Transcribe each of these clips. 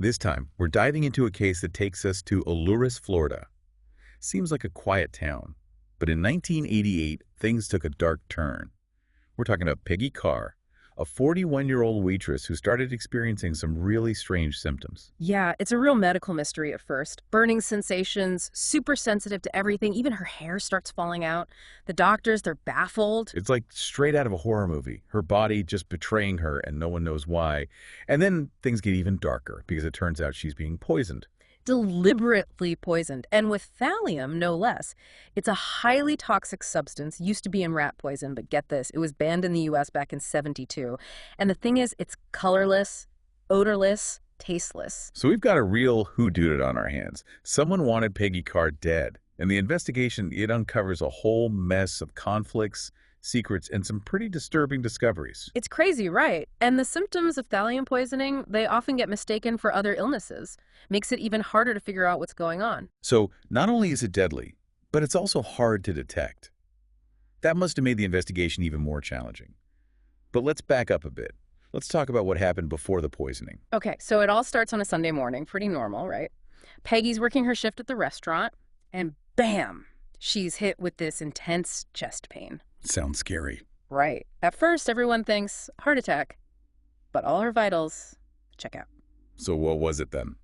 This time, we're diving into a case that takes us to Olores, Florida. Seems like a quiet town, but in 1988, things took a dark turn. We're talking about Peggy Carr, a 41-year-old waitress who started experiencing some really strange symptoms. Yeah, it's a real medical mystery at first. Burning sensations, super sensitive to everything. Even her hair starts falling out. The doctors, they're baffled. It's like straight out of a horror movie, her body just betraying her and no one knows why. And then things get even darker because it turns out she's being poisoned. Deliberately poisoned, and with thallium, no less. It's a highly toxic substance, used to be in rat poison, but get this, it was banned in the US back in '72. And the thing is, it's colorless, odorless, tasteless. So we've got a real whodunit on our hands. Someone wanted Peggy Carr dead. And the investigation, it uncovers a whole mess of conflicts, secrets, and some pretty disturbing discoveries. It's crazy, right? And the symptoms of thallium poisoning, they often get mistaken for other illnesses. Makes it even harder to figure out what's going on. So not only is it deadly, but it's also hard to detect. That must have made the investigation even more challenging. But let's back up a bit. Let's talk about what happened before the poisoning. Okay, so it all starts on a Sunday morning, pretty normal, right? Peggy's working her shift at the restaurant, and bam, she's hit with this intense chest pain. Sounds scary. Right. At first, everyone thinks heart attack, but all her vitals check out. So what was it then?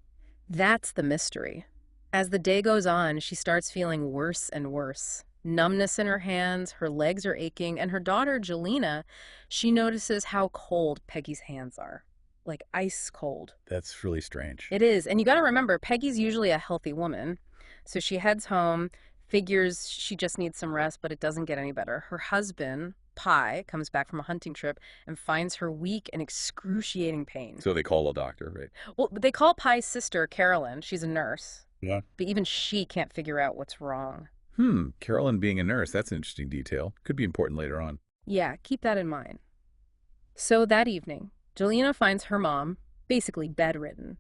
That's the mystery. As the day goes on, she starts feeling worse and worse. Numbness in her hands, her legs are aching, and her daughter, Jelena, she notices how cold Peggy's hands are. Like ice cold. That's really strange. It is. And you got to remember, Peggy's usually a healthy woman. So she heads home, figures she just needs some rest, but it doesn't get any better. Her husband, Pi, comes back from a hunting trip and finds her weak and excruciating pain. So they call a doctor, right? Well, they call Pi's sister, Carolyn. She's a nurse. Yeah. But even she can't figure out what's wrong. Carolyn being a nurse, that's an interesting detail. Could be important later on. Yeah, keep that in mind. So that evening, Jelena finds her mom basically bedridden.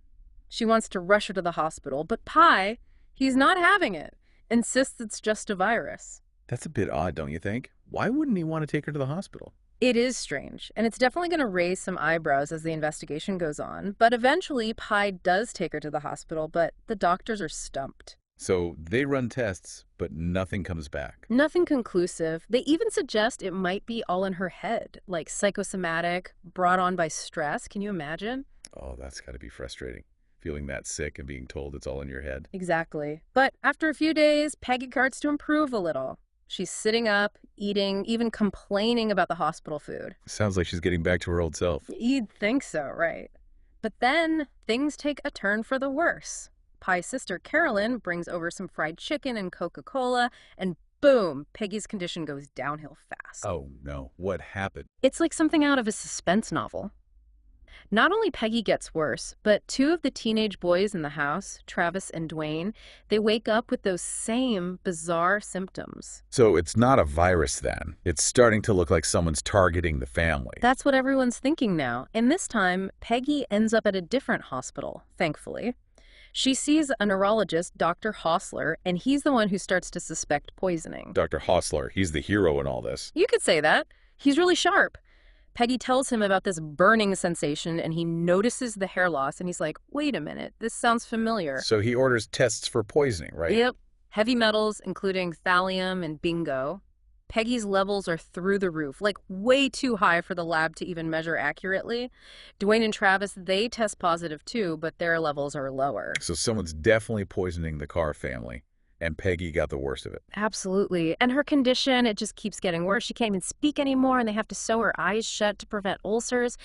She wants to rush her to the hospital, but Pi, he's not having it. Insists it's just a virus. That's a bit odd, don't you think? Why wouldn't he want to take her to the hospital? It is strange, and it's definitely going to raise some eyebrows as the investigation goes on. But eventually, Pi does take her to the hospital, but the doctors are stumped. So they run tests, but nothing comes back. Nothing conclusive. They even suggest it might be all in her head, like psychosomatic, brought on by stress. Can you imagine? Oh, that's got to be frustrating. Feeling that sick and being told it's all in your head. Exactly. But after a few days, Peggy starts to improve a little. She's sitting up, eating, even complaining about the hospital food. Sounds like she's getting back to her old self. You'd think so, right? But then things take a turn for the worse. Pi's sister, Carolyn, brings over some fried chicken and Coca-Cola, and boom, Peggy's condition goes downhill fast. Oh, no. What happened? It's like something out of a suspense novel. Not only Peggy gets worse, but two of the teenage boys in the house, Travis and Dwayne, they wake up with those same bizarre symptoms. So it's not a virus then. It's starting to look like someone's targeting the family. That's what everyone's thinking now. And this time, Peggy ends up at a different hospital, thankfully. She sees a neurologist, Dr. Hostler, and he's the one who starts to suspect poisoning. Dr. Hostler, he's the hero in all this. You could say that. He's really sharp. Peggy tells him about this burning sensation, and he notices the hair loss, and he's like, wait a minute, this sounds familiar. So he orders tests for poisoning, right? Yep. Heavy metals, including thallium and bingo. Peggy's levels are through the roof, like way too high for the lab to even measure accurately. Dwayne and Travis, they test positive too, but their levels are lower. So someone's definitely poisoning the Carr family, and Peggy got the worst of it. Absolutely. And her condition, it just keeps getting worse. She can't even speak anymore, and they have to sew her eyes shut to prevent ulcers.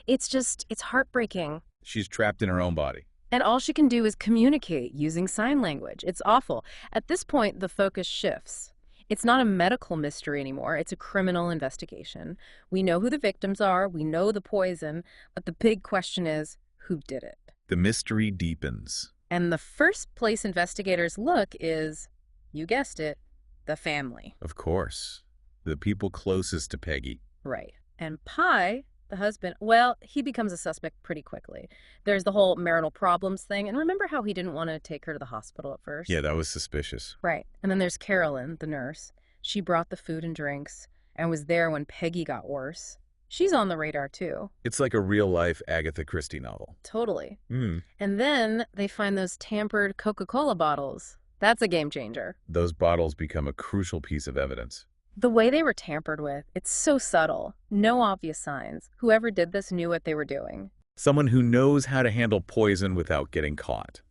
It's heartbreaking. She's trapped in her own body. And all she can do is communicate using sign language. It's awful. At this point, the focus shifts. It's not a medical mystery anymore. It's a criminal investigation. We know who the victims are. We know the poison. But the big question is, who did it? The mystery deepens. And the first place investigators look is, you guessed it, the family. Of course. The people closest to Peggy. Right. And Pi, the husband, well, he becomes a suspect pretty quickly. There's the whole marital problems thing. And remember how he didn't want to take her to the hospital at first? Yeah, that was suspicious. Right. And then there's Carolyn, the nurse. She brought the food and drinks and was there when Peggy got worse. She's on the radar too. It's like a real-life Agatha Christie novel. Totally. Hmm. And then they find those tampered Coca-Cola bottles. That's a game changer. Those bottles become a crucial piece of evidence. The way they were tampered with, it's so subtle. No obvious signs. Whoever did this knew what they were doing. Someone who knows how to handle poison without getting caught.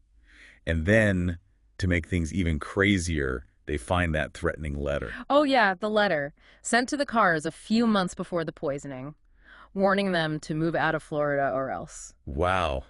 And then, to make things even crazier, they find that threatening letter. Oh yeah, the letter. Sent to the Carrs a few months before the poisoning, warning them to move out of Florida or else. Wow.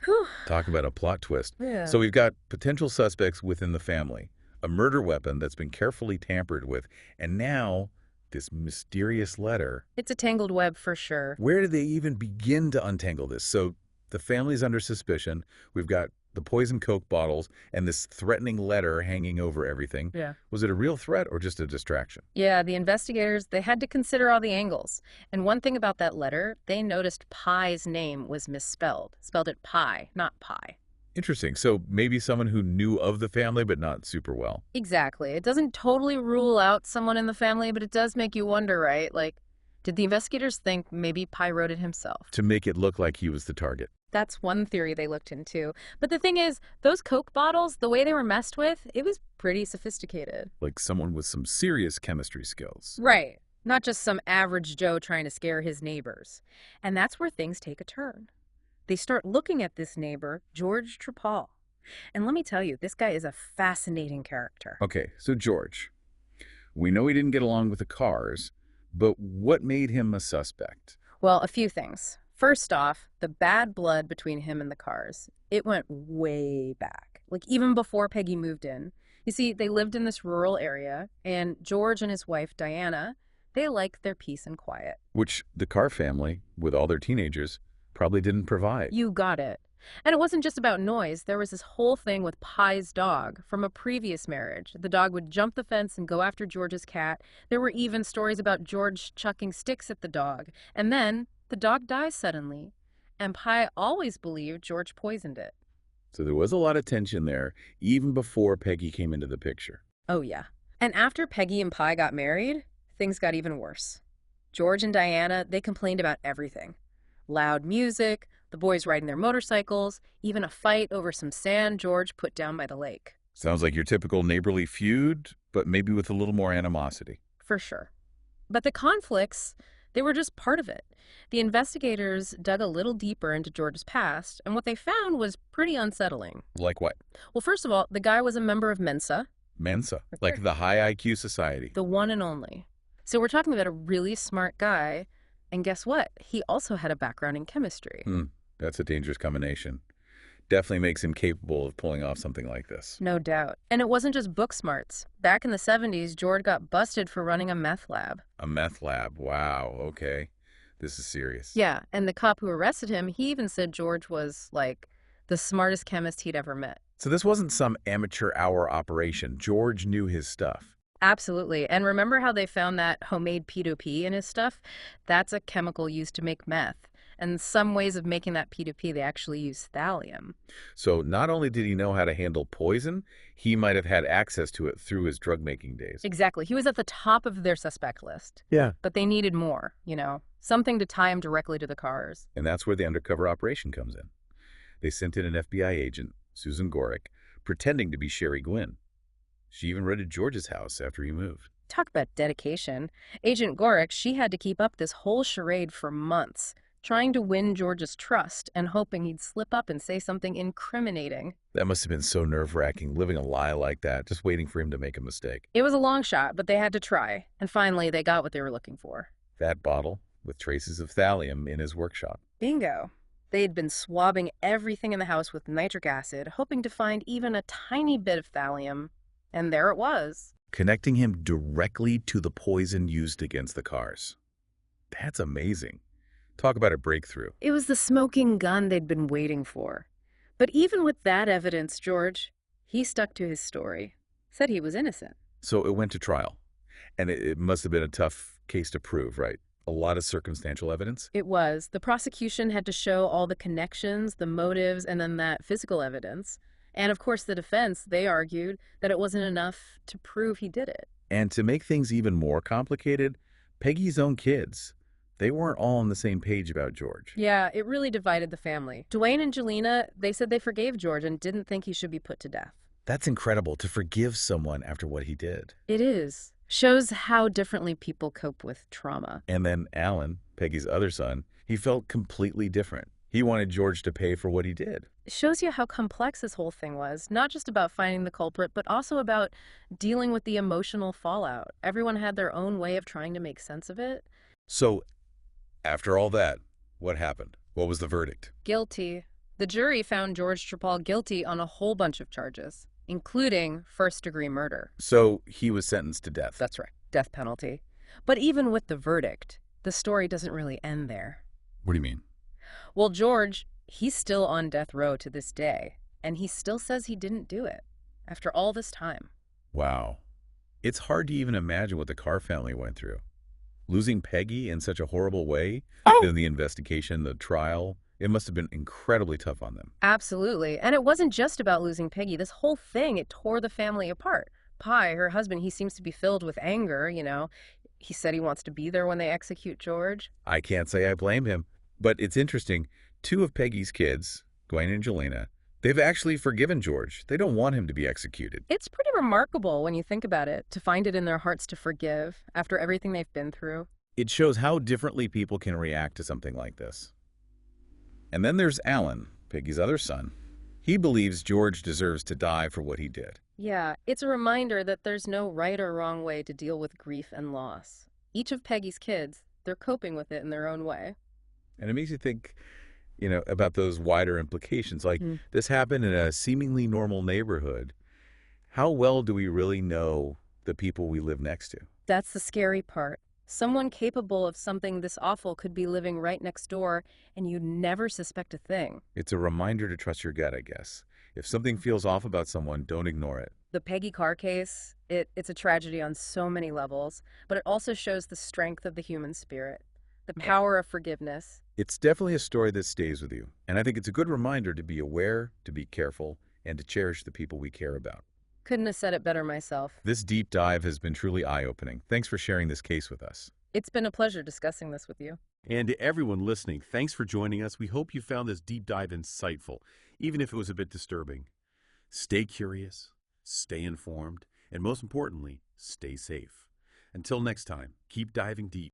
Whew. Talk about a plot twist. Yeah. So we've got potential suspects within the family, a murder weapon that's been carefully tampered with, and now this mysterious letter. It's a tangled web for sure. Where did they even begin to untangle this? So the family's under suspicion. We've got the poison Coke bottles and this threatening letter hanging over everything. Yeah. Was it a real threat or just a distraction? Yeah, the investigators, they had to consider all the angles. And one thing about that letter, they noticed Pie's name was misspelled. Spelled it pie, not pie. Interesting. So maybe someone who knew of the family but not super well. Exactly. It doesn't totally rule out someone in the family, but it does make you wonder, right? Like, did the investigators think maybe Pie wrote it himself? To make it look like he was the target. That's one theory they looked into. But the thing is, those Coke bottles, the way they were messed with, it was pretty sophisticated. Like someone with some serious chemistry skills. Right. Not just some average Joe trying to scare his neighbors. And that's where things take a turn. They start looking at this neighbor, George Treeal. And let me tell you, this guy is a fascinating character. Okay, so George. We know he didn't get along with the Carrs, but what made him a suspect? Well, a few things. First off, the bad blood between him and the Carrs. It went way back, like even before Peggy moved in. You see, they lived in this rural area, and George and his wife, Diana, they liked their peace and quiet. Which the Carr family, with all their teenagers, probably didn't provide. You got it. And it wasn't just about noise. There was this whole thing with Pie's dog from a previous marriage. The dog would jump the fence and go after George's cat. There were even stories about George chucking sticks at the dog. And then the dog dies suddenly, and Pie always believed George poisoned it. So there was a lot of tension there, even before Peggy came into the picture. Oh, yeah. And after Peggy and Pie got married, things got even worse. George and Diana, they complained about everything. Loud music, the boys riding their motorcycles, even a fight over some sand George put down by the lake. Sounds like your typical neighborly feud, but maybe with a little more animosity. For sure. But the conflicts, they were just part of it. The investigators dug a little deeper into George's past, and what they found was pretty unsettling. Like what? Well, first of all, the guy was a member of Mensa, Mensa, like the high IQ society. the one and only. So we're talking about a really smart guy, and guess what? He also had a background in chemistry. That's a dangerous combination. Definitely makes him capable of pulling off something like this. No doubt. And it wasn't just book smarts. Back in the 70s, George got busted for running a meth lab. A meth lab. Wow, okay. This is serious. Yeah, and the cop who arrested him, he even said George was, like, the smartest chemist he'd ever met. So this wasn't some amateur hour operation. George knew his stuff. Absolutely. And remember how they found that homemade P2P in his stuff? That's a chemical used to make meth. And some ways of making that P2P, they actually use thallium. So not only did he know how to handle poison, he might have had access to it through his drug-making days. Exactly. He was at the top of their suspect list. Yeah. But they needed more, something to tie him directly to the Carrs. And that's where the undercover operation comes in. They sent in an FBI agent, Susan Gorick, pretending to be Sherry Gwynn. She even rented George's house after he moved. Talk about dedication. Agent Gorick, she had to keep up this whole charade for months, trying to win George's trust and hoping he'd slip up and say something incriminating. That must have been so nerve-wracking, living a lie like that, just waiting for him to make a mistake. It was a long shot, but they had to try. And finally, they got what they were looking for. That bottle, with traces of thallium in his workshop. Bingo. They had been swabbing everything in the house with nitric acid, hoping to find even a tiny bit of thallium. And there it was. Connecting him directly to the poison used against the Carrs. That's amazing. Talk about a breakthrough. It was the smoking gun they'd been waiting for. But even with that evidence, George, he stuck to his story. Said he was innocent. So it went to trial. And it must have been a tough case to prove, right? A lot of circumstantial evidence? It was. The prosecution had to show all the connections, the motives, and then that physical evidence. And of course, the defense, they argued that it wasn't enough to prove he did it. And to make things even more complicated, Peggy's own kids They weren't all on the same page about George. Yeah, it really divided the family. Dwayne and Jelena, they said they forgave George and didn't think he should be put to death. That's incredible, to forgive someone after what he did. It is. Shows how differently people cope with trauma. And then Alan, Peggy's other son, he felt completely different. He wanted George to pay for what he did. It shows you how complex this whole thing was, not just about finding the culprit, but also about dealing with the emotional fallout. Everyone had their own way of trying to make sense of it. So, after all that, what happened? What was the verdict? Guilty. The jury found George Treeal guilty on a whole bunch of charges, including first-degree murder. So, he was sentenced to death. That's right, death penalty. But even with the verdict, the story doesn't really end there. What do you mean? Well, George, he's still on death row to this day, and he still says he didn't do it, after all this time. Wow. It's hard to even imagine what the Carr family went through. Losing Peggy in such a horrible way, then the investigation, the trial, it must have been incredibly tough on them. Absolutely. And it wasn't just about losing Peggy. This whole thing, it tore the family apart. Pi, her husband, he seems to be filled with anger, you know. He said he wants to be there when they execute George. I can't say I blame him. But it's interesting, two of Peggy's kids, Dwayne and Jelena, they've actually forgiven George. They don't want him to be executed. It's pretty remarkable when you think about it, to find it in their hearts to forgive after everything they've been through. It shows how differently people can react to something like this. And then there's Alan, Peggy's other son. He believes George deserves to die for what he did. Yeah, it's a reminder that there's no right or wrong way to deal with grief and loss. Each of Peggy's kids, they're coping with it in their own way. And it makes you think, about those wider implications. Like, this happened in a seemingly normal neighborhood. How well do we really know the people we live next to? That's the scary part. Someone capable of something this awful could be living right next door, and you'd never suspect a thing. It's a reminder to trust your gut, I guess. If something feels off about someone, don't ignore it. The Peggy Carr case, it's a tragedy on so many levels, but it also shows the strength of the human spirit, the power of forgiveness. It's definitely a story that stays with you, and I think it's a good reminder to be aware, to be careful, and to cherish the people we care about. Couldn't have said it better myself. This deep dive has been truly eye-opening. Thanks for sharing this case with us. It's been a pleasure discussing this with you. And to everyone listening, thanks for joining us. We hope you found this deep dive insightful, even if it was a bit disturbing. Stay curious, stay informed, and most importantly, stay safe. Until next time, keep diving deep.